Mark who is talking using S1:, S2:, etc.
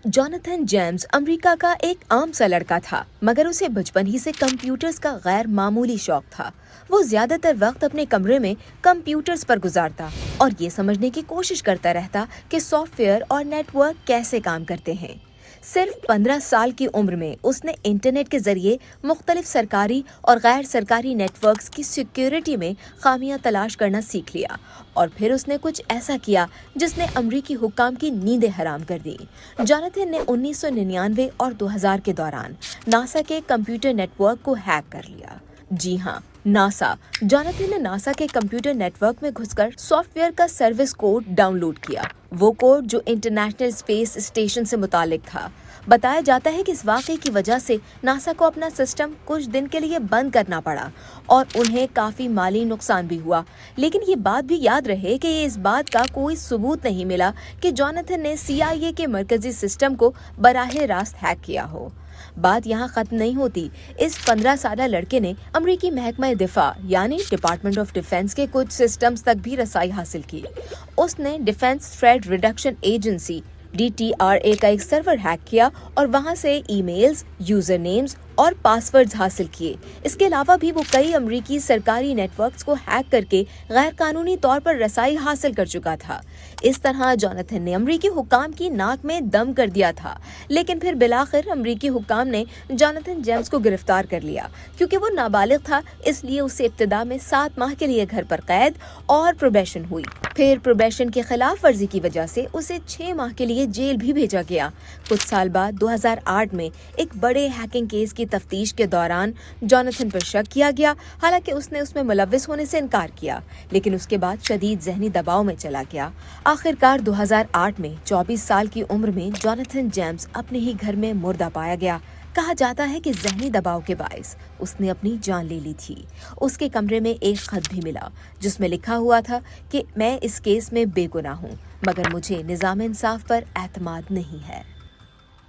S1: Jonathan James America का एक आम सा लड़का था, मगर उसे बचपन ही से कंप्यूटर्स का गैर मामूली शौक था। वो ज्यादातर वक्त अपने कमरे में कंप्यूटर्स पर गुजारता और ये समझने की कोशिश करता रहता कि सॉफ्टवेयर और नेटवर्क कैसे काम करते हैं। सिर्फ 15 साल की उम्र में उसने इंटरनेट के जरिए मुख्तलिफ सरकारी और गैर सरकारी नेटवर्क्स की सिक्योरिटी में खामियां तलाश करना सीख लिया और फिर उसने कुछ ऐसा किया जिसने अमरीकी हुक्काम की नींदें हराम कर दी। जॉनथन ने 1999 और 2000 के दौरान नासा के कंप्यूटर नेटवर्क को हैक कर लिया। जी हाँ, नासा। जॉनथन ने नासा के कंप्यूटर नेटवर्क में घुसकर सॉफ्टवेयर का सर्विस कोड डाउनलोड किया, वो कोड जो इंटरनेशनल स्पेस स्टेशन से मुतालिक था। बताया जाता है कि इस वाक़े की वजह से नासा को अपना सिस्टम कुछ दिन के लिए बंद करना पड़ा और उन्हें काफ़ी माली नुकसान भी हुआ। लेकिन ये बात भी याद रहे कि ये इस बात का कोई सबूत नहीं मिला कि जॉनथन ने CIA के मरकजी सिस्टम को बराह रास्त हैक किया हो। बात यहाँ खत्म नहीं होती। इस 15 साला लड़के ने अमरीकी महकमा दिफा यानी डिपार्टमेंट ऑफ डिफेंस के कुछ सिस्टम्स तक भी रसाई हासिल की। उसने defence threat reduction agency DTRA का एक सर्वर हैक किया और वहां से ईमेल्स, यूजर नेम्स और पासवर्ड्स हासिल किए। इसके अलावा भी वो कई अमरीकी सरकारी नेटवर्क्स को हैक करके गैर कानूनी तौर पर रसाई हासिल कर चुका था। इस तरह जॉनथन ने अमरीकी हुक्काम की नाक में दम कर दिया था। लेकिन फिर बिलाखिर अमरीकी हुक्काम ने जॉनथन जेम्स को गिरफ्तार कर लिया। क्योंकि वो नाबालिग था, इसलिए उसे इब्तिदा में 7 माह के लिए घर पर कैद और प्रोबेशन हुई। फिर प्रोबेशन की खिलाफ वर्जी की वजह से उसे 6 माह के लिए जेल भी भेजा गया। कुछ साल बाद 2008 में एक बड़े हैकिंग केस की तफ्तीश के दौरान जॉनथन पर शक किया गया। हालांकि उसने उसमें मुलव्विस होने से इनकार किया, लेकिन उसके बाद शदीद ज़हनी दबाव में चला गया। आखिरकार 2008 में 24 साल की उम्र में जॉनथन जेम्स अपने ही घर में मुर्दा पाया गया। कहा जाता है कि ज़हनी दबाव के बायस उसने अपनी जान ले ली थी। उसके कमरे में एक खत भी मिला जिसमें लिखा हुआ था कि मैं इस केस में बेगुनाह हूँ, मगर मुझे निज़ाम इंसाफ पर एतमाद नहीं है।